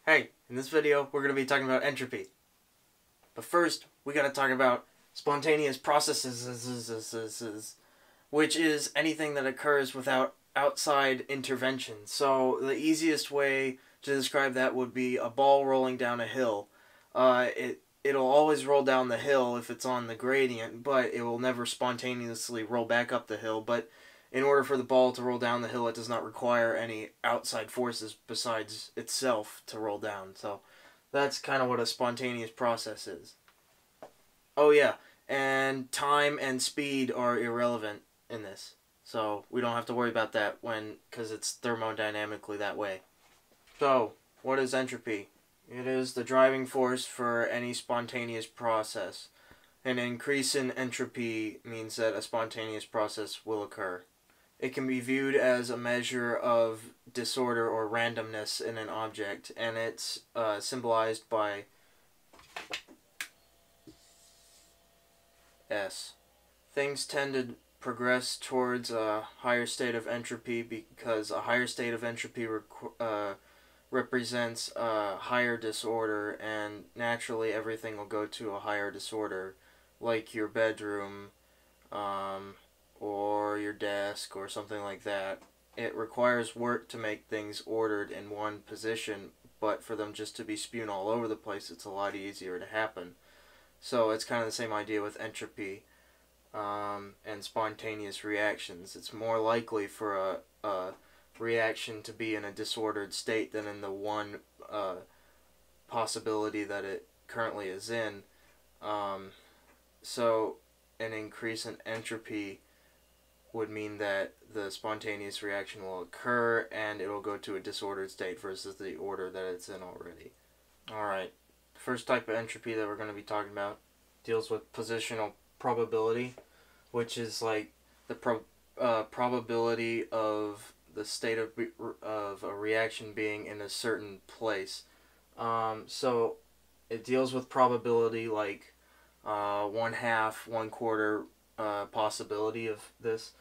Hey, in this video we're going to be talking about entropy. But first, we got to talk about spontaneous processes, which is anything that occurs without outside intervention. So the easiest way to describe that would be a ball rolling down a hill. It'll always roll down the hill if it's on the gradient, but it will never spontaneously roll back up the hill. But in order for the ball to roll down the hill, it does not require any outside forces besides itself to roll down. So that's kind of what a spontaneous process is. Oh yeah, and time and speed are irrelevant in this. So we don't have to worry about that because it's thermodynamically that way. So, what is entropy? It is the driving force for any spontaneous process. An increase in entropy means that a spontaneous process will occur. It can be viewed as a measure of disorder or randomness in an object, and it's symbolized by S. Things tend to progress towards a higher state of entropy because a higher state of entropy represents a higher disorder, and naturally everything will go to a higher disorder, like your bedroom, or your desk, or something like that. It requires work to make things ordered in one position, but for them just to be spewed all over the place, it's a lot easier to happen. So it's kind of the same idea with entropy and spontaneous reactions. It's more likely for a reaction to be in a disordered state than in the one possibility that it currently is in. So an increase in entropy would mean that the spontaneous reaction will occur and it will go to a disordered state versus the order that it's in already. Alright, the first type of entropy that we're going to be talking about deals with positional probability, which is like the probability of the state of a reaction being in a certain place. So it deals with probability like 1/2, 1/4 possibility of this.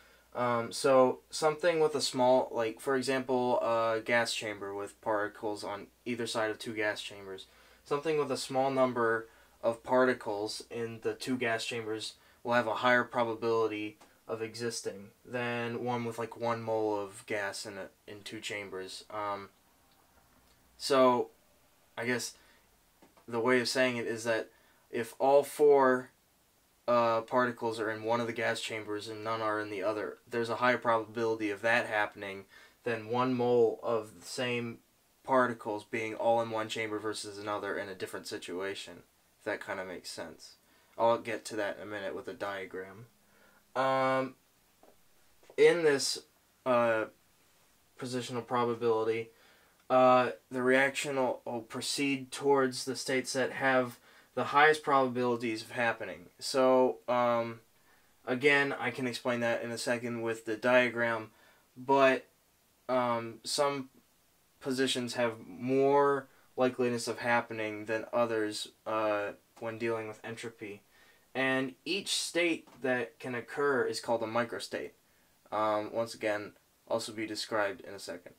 So something with a small, like for example, a gas chamber with particles on either side of two gas chambers. Something with a small number of particles in the two gas chambers will have a higher probability of existing than one with like 1 mole of gas in two chambers. So I guess the way of saying it is that if all 4 particles are in one of the gas chambers and none are in the other, there's a higher probability of that happening than 1 mole of the same particles being all in one chamber versus another in a different situation, if that kind of makes sense. I'll get to that in a minute with a diagram. In this positional probability, the reaction will proceed towards the states that have the highest probabilities of happening. So, again, I can explain that in a second with the diagram, but some positions have more likeliness of happening than others when dealing with entropy. And each state that can occur is called a microstate. Once again, also be described in a second.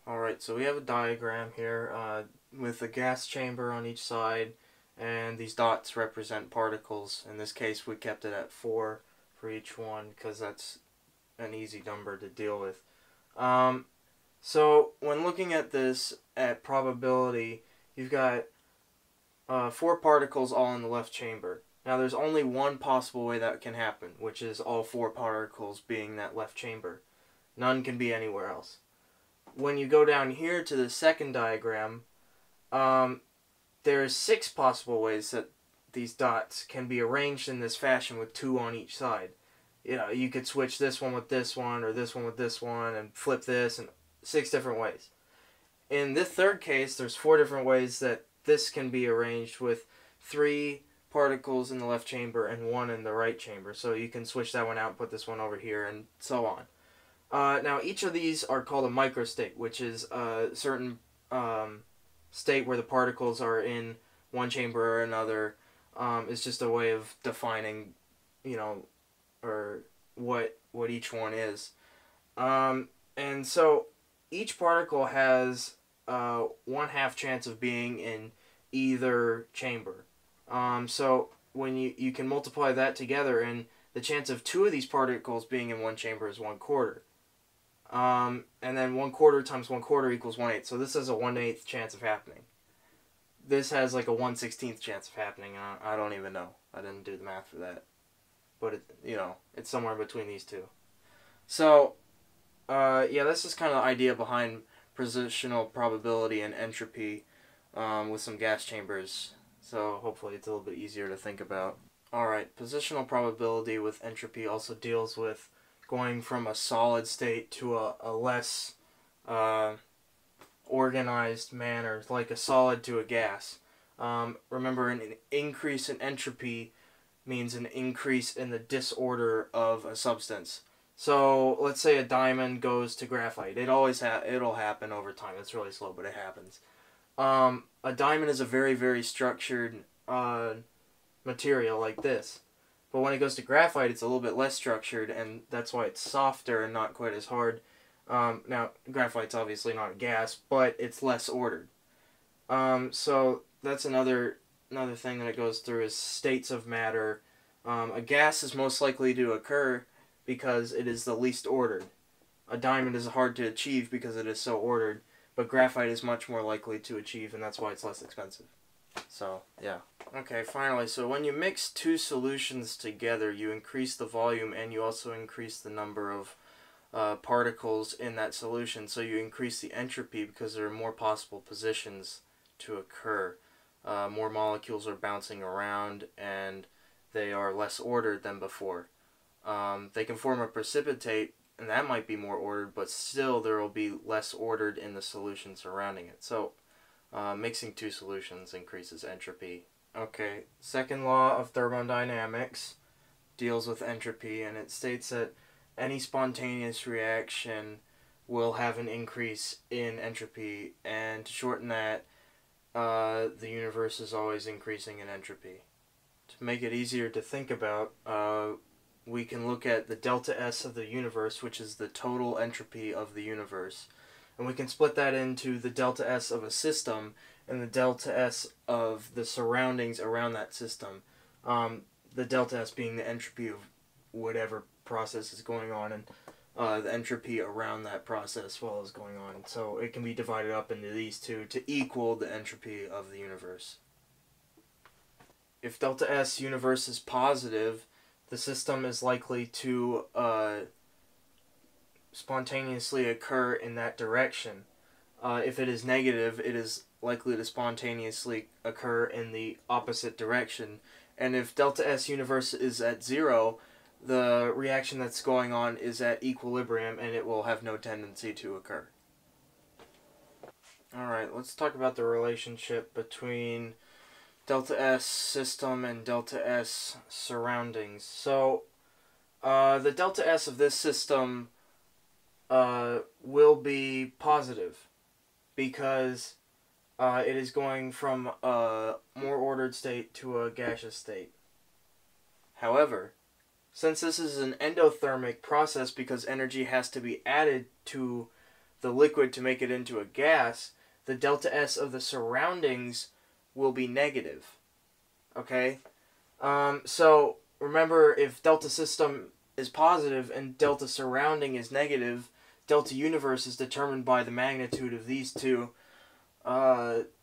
Alright, so we have a diagram here with a gas chamber on each side, and these dots represent particles. In this case, we kept it at 4 for each one because that's an easy number to deal with. So when looking at this at probability, you've got 4 particles all in the left chamber. Now there's only one possible way that can happen, which is all 4 particles being that left chamber. None can be anywhere else. When you go down here to the second diagram, there's 6 possible ways that these dots can be arranged in this fashion with 2 on each side. You know, you could switch this one with this one, or this one with this one, and flip this, and 6 different ways. In this third case, there's 4 different ways that this can be arranged with 3 particles in the left chamber and 1 in the right chamber. So you can switch that one out, put this one over here, and so on. Now, each of these are called a microstate, which is a certain state where the particles are in one chamber or another. It's just a way of defining, you know, or what each one is. And so each particle has 1/2 chance of being in either chamber. So when you can multiply that together, and the chance of 2 of these particles being in one chamber is 1/4. And then 1/4 times 1/4 equals 1/8. So this has a 1/8 chance of happening. This has like a 1/16 chance of happening. I don't even know. I didn't do the math for that. But it's somewhere between these two. So, yeah, this is kind of the idea behind positional probability and entropy with some gas chambers. So hopefully it's a little bit easier to think about. Alright, positional probability with entropy also deals with going from a solid state to a less organized manner, like a solid to a gas. Remember, an increase in entropy means an increase in the disorder of a substance. So let's say a diamond goes to graphite. It'll happen over time. It's really slow, but it happens. A diamond is a very, very structured material like this. But when it goes to graphite, it's a little bit less structured, and that's why it's softer and not quite as hard. Now, graphite's obviously not a gas, but it's less ordered. So that's another thing that it goes through is states of matter. A gas is most likely to occur because it is the least ordered. A diamond is hard to achieve because it is so ordered, but graphite is much more likely to achieve, and that's why it's less expensive. So, yeah. Okay, finally, so when you mix 2 solutions together, you increase the volume and you also increase the number of particles in that solution. So you increase the entropy because there are more possible positions to occur. More molecules are bouncing around and they are less ordered than before. They can form a precipitate, and that might be more ordered, but still there will be less ordered in the solution surrounding it. So mixing 2 solutions increases entropy. Okay, second law of thermodynamics deals with entropy, and it states that any spontaneous reaction will have an increase in entropy, and to shorten that, the universe is always increasing in entropy. To make it easier to think about, we can look at the delta S of the universe, which is the total entropy of the universe. And we can split that into the delta S of a system and the delta S of the surroundings around that system. The delta S being the entropy of whatever process is going on, and the entropy around that process while it's going on. So it can be divided up into these two to equal the entropy of the universe. If delta S universe is positive, the system is likely to spontaneously occur in that direction. If it is negative, it is likely to spontaneously occur in the opposite direction. And if delta S universe is at 0, the reaction that's going on is at equilibrium and it will have no tendency to occur. Alright, let's talk about the relationship between delta S system and delta S surroundings. So, the delta S of this system will be positive because it is going from a more ordered state to a gaseous state. However, since this is an endothermic process because energy has to be added to the liquid to make it into a gas, the delta S of the surroundings will be negative. Okay? So remember, if delta system is positive and delta surrounding is negative, delta universe is determined by the magnitude of these two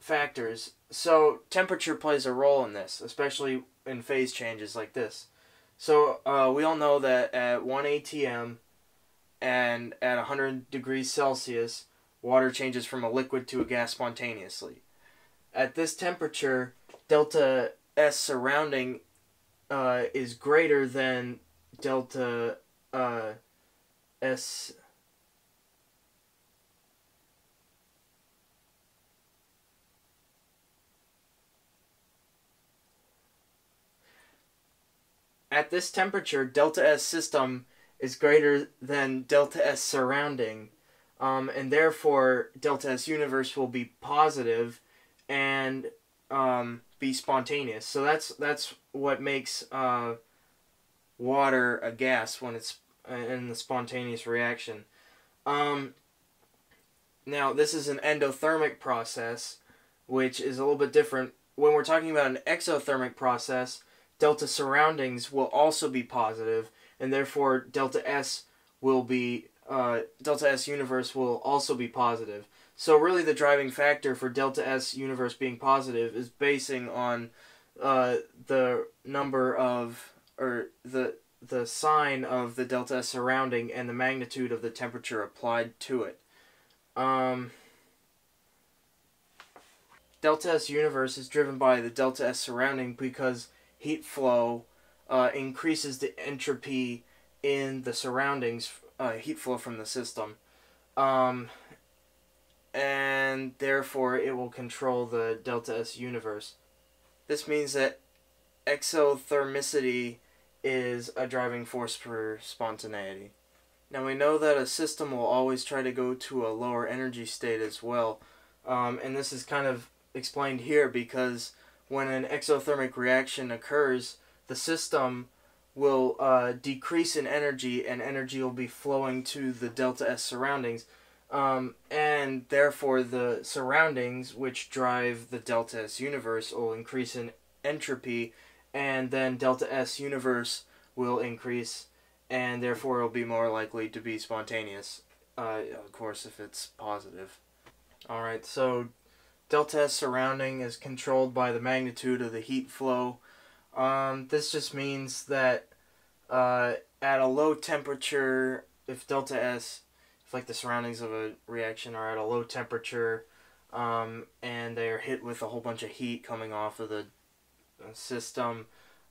factors. So temperature plays a role in this, especially in phase changes like this. So we all know that at 1 atm and at 100 degrees Celsius, water changes from a liquid to a gas spontaneously. At this temperature, delta S surrounding is greater than delta S. At this temperature, delta S system is greater than delta S surrounding, and therefore delta S universe will be positive and be spontaneous. So that's what makes water a gas when it's in the spontaneous reaction. Now, this is an endothermic process, which is a little bit different. When we're talking about an exothermic process, delta surroundings will also be positive, and therefore delta S will be delta S universe will also be positive. So really, the driving factor for delta S universe being positive is basing on the number of the sign of the delta S surrounding and the magnitude of the temperature applied to it. Delta S universe is driven by the delta S surrounding because heat flow increases the entropy in the surroundings, heat flow from the system, and therefore it will control the delta S universe. This means that exothermicity is a driving force for spontaneity. Now we know that a system will always try to go to a lower energy state as well, and this is kind of explained here because when an exothermic reaction occurs, the system will decrease in energy, and energy will be flowing to the delta S surroundings, and therefore the surroundings, which drive the delta S universe, will increase in entropy, and then delta S universe will increase, and therefore it will be more likely to be spontaneous, of course, if it's positive. Alright, so delta S surrounding is controlled by the magnitude of the heat flow. This just means that at a low temperature, if delta S, if like the surroundings of a reaction are at a low temperature, and they are hit with a whole bunch of heat coming off of the system,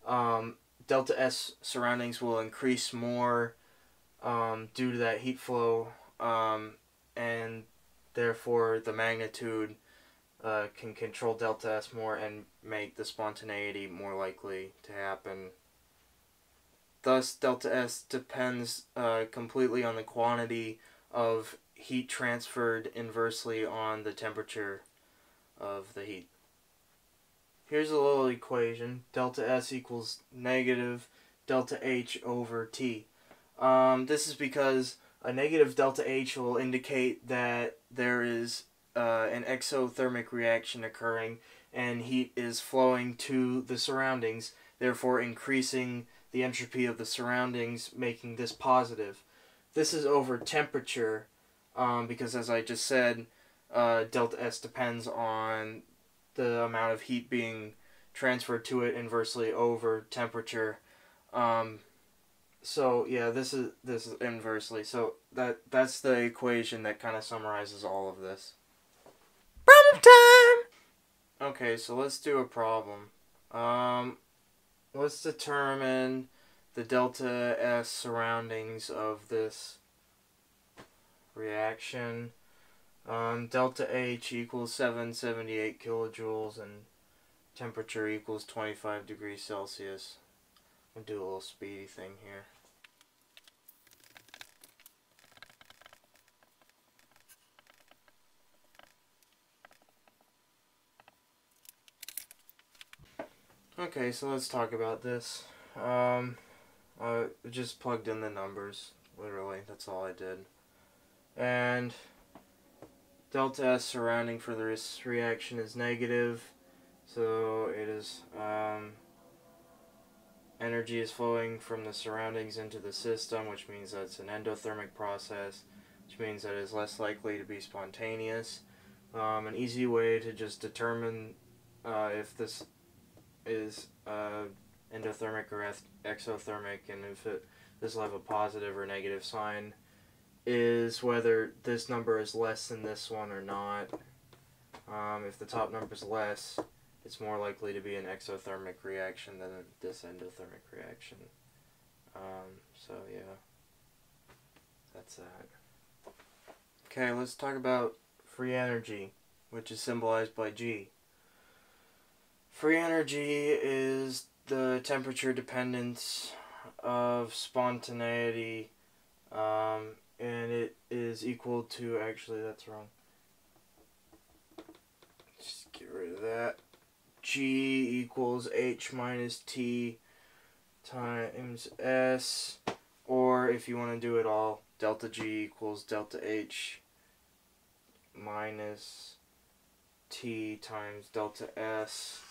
delta S surroundings will increase more due to that heat flow, and therefore the magnitude can control delta S more and make the spontaneity more likely to happen. Thus, delta S depends completely on the quantity of heat transferred inversely on the temperature of the heat. Here's a little equation. Delta S equals negative delta H over T. This is because a negative delta H will indicate that there is an exothermic reaction occurring and heat is flowing to the surroundings, therefore increasing the entropy of the surroundings, making this positive. This is over temperature, because as I just said, delta S depends on the amount of heat being transferred to it inversely over temperature. So yeah, this is inversely. So that's the equation that kind of summarizes all of this. Problem time. Okay, so let's do a problem. Let's determine the delta S surroundings of this reaction. Delta H equals 778 kilojoules and temperature equals 25 degrees Celsius. I'll do a little speedy thing here. Okay, so let's talk about this. I just plugged in the numbers, literally, that's all I did. And delta S surrounding for this reaction is negative, so it is, energy is flowing from the surroundings into the system, which means that it's an endothermic process, which means that it is less likely to be spontaneous. An easy way to just determine if this is endothermic or exothermic, and if this will have a positive or negative sign, is whether this number is less than this one or not. If the top number is less, it's more likely to be an exothermic reaction than this endothermic reaction. So yeah, that's that. Okay, let's talk about free energy, which is symbolized by G. Free energy is the temperature dependence of spontaneity, and it is equal to, actually that's wrong, just get rid of that. G equals H minus T times S, or if you want to do it all, delta G equals delta H minus T times delta S.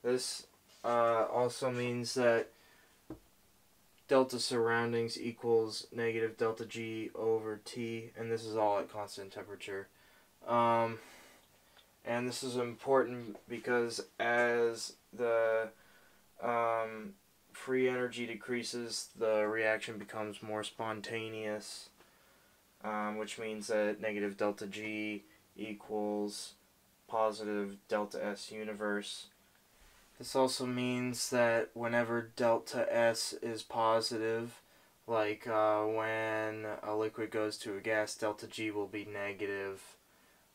This also means that delta surroundings equals negative delta G over T, and this is all at constant temperature. And this is important because as the free energy decreases, the reaction becomes more spontaneous, which means that negative delta G equals positive delta S universe. This also means that whenever delta S is positive, like when a liquid goes to a gas, delta G will be negative.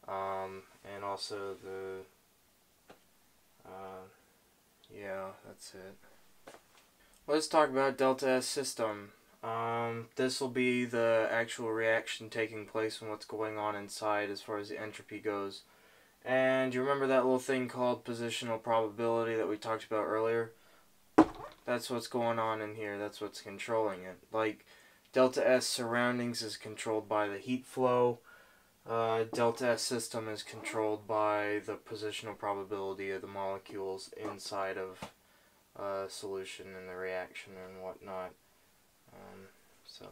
And also yeah, that's it. Let's talk about delta S system. This will be the actual reaction taking place and what's going on inside as far as the entropy goes. And you remember that little thing called positional probability that we talked about earlier? That's what's going on in here. That's what's controlling it. Like, delta S surroundings is controlled by the heat flow. Delta S system is controlled by the positional probability of the molecules inside of a solution and the reaction and whatnot. So,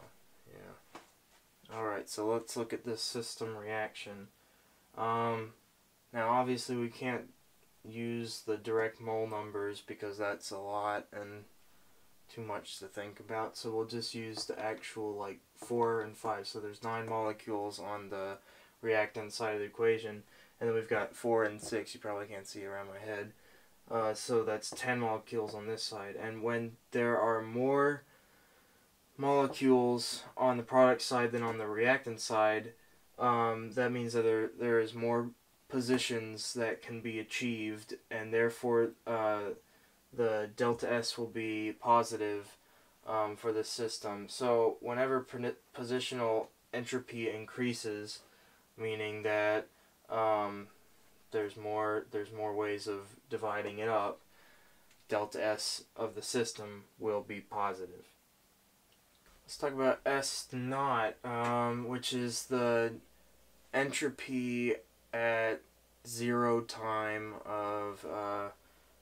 yeah. Alright, so let's look at this system reaction. Now, obviously, we can't use the direct mole numbers because that's a lot and too much to think about. So we'll just use the actual, like, 4 and 5. So there's 9 molecules on the reactant side of the equation. And then we've got 4 and 6. You probably can't see around my head. So that's 10 molecules on this side. And when there are more molecules on the product side than on the reactant side, that means that there is more positions that can be achieved, and therefore the delta S will be positive for this system. So whenever positional entropy increases, meaning that there's more ways of dividing it up, delta S of the system will be positive. Let's talk about S naught, which is the entropy at 0 time of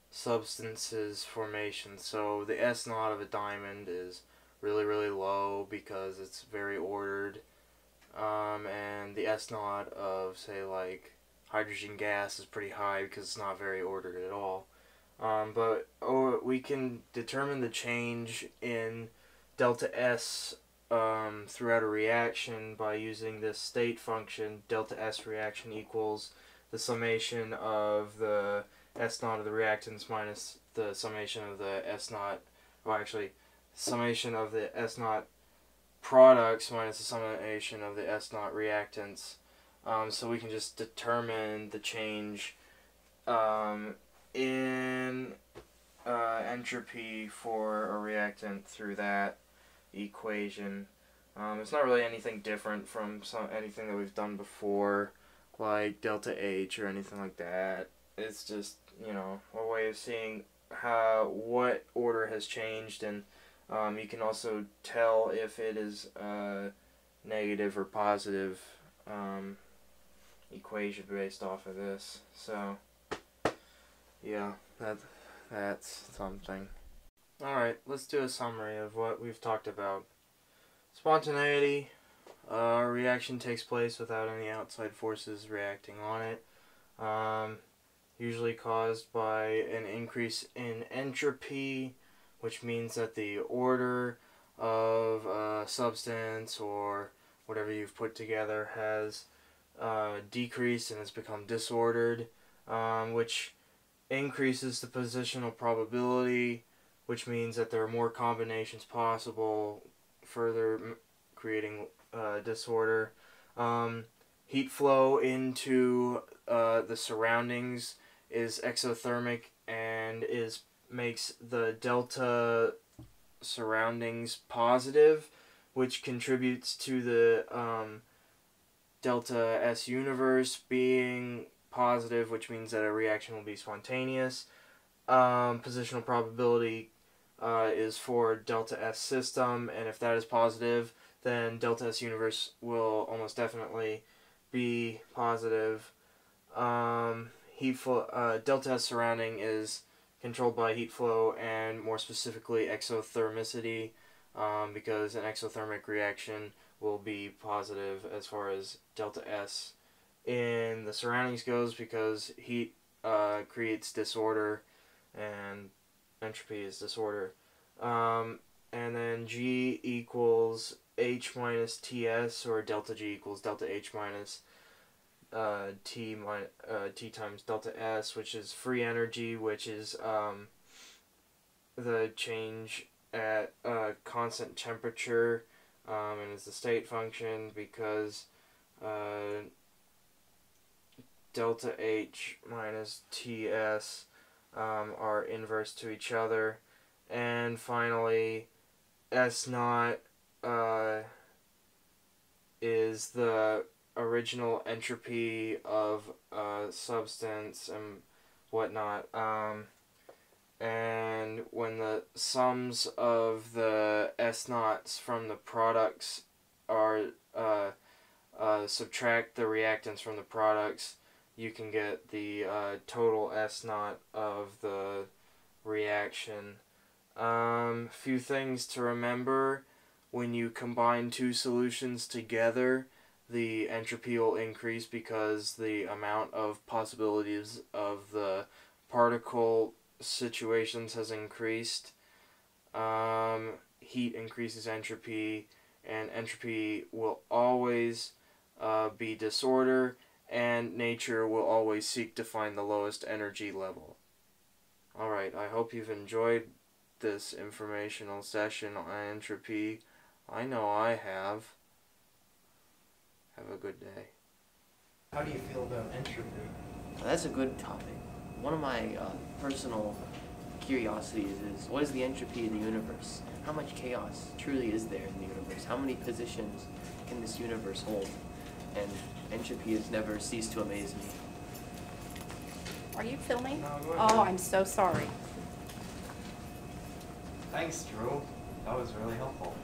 substances formation. So the S naught of a diamond is really, really low because it's very ordered. And the S naught of, say, like hydrogen gas is pretty high because it's not very ordered at all. But we can determine the change in delta S throughout a reaction by using this state function. Delta S reaction equals the summation of the S naught of the reactants minus the summation of the S naught, well, actually, summation of the S naught products minus the summation of the S naught reactants. So we can just determine the change in entropy for a reactant through that equation. It's not really anything different from anything that we've done before, like delta H or anything like that. It's just, you know, a way of seeing what order has changed, and you can also tell if it is a negative or positive equation based off of this. So yeah, that's something. Alright, let's do a summary of what we've talked about. Spontaneity. A reaction takes place without any outside forces reacting on it. Usually caused by an increase in entropy, which means that the order of a substance or whatever you've put together has decreased and has become disordered, which increases the positional probability, which means that there are more combinations possible, further creating disorder. Heat flow into the surroundings is exothermic and makes the delta surroundings positive, which contributes to the delta S universe being positive, which means that a reaction will be spontaneous. Positional probability is for delta S system, and if that is positive, then delta S universe will almost definitely be positive. Heat flow, delta S surrounding is controlled by heat flow and more specifically exothermicity, because an exothermic reaction will be positive as far as delta S in the surroundings goes, because heat creates disorder and entropy is disorder. And then G equals H minus TS, or delta G equals delta H minus T times delta S, which is free energy, which is the change at constant temperature, and it's the state function, because delta H minus TS are inverse to each other. And finally, S naught is the original entropy of substance and whatnot. And when the sums of the S naughts from the products are subtract the reactants from the products, you can get the total S naught of the reaction. Few things to remember: when you combine two solutions together, the entropy will increase because the amount of possibilities of the particle situations has increased. Heat increases entropy, and entropy will always be disorder, and nature will always seek to find the lowest energy level. Alright, I hope you've enjoyed this informational session on entropy. I know I have. Have a good day. How do you feel about entropy? That's a good topic. One of my personal curiosities is, what is the entropy of the universe? How much chaos truly is there in the universe? How many positions can this universe hold? And entropy has never ceased to amaze me. Are you filming? No, go ahead. Oh, I'm so sorry. Thanks, Drew. That was really helpful.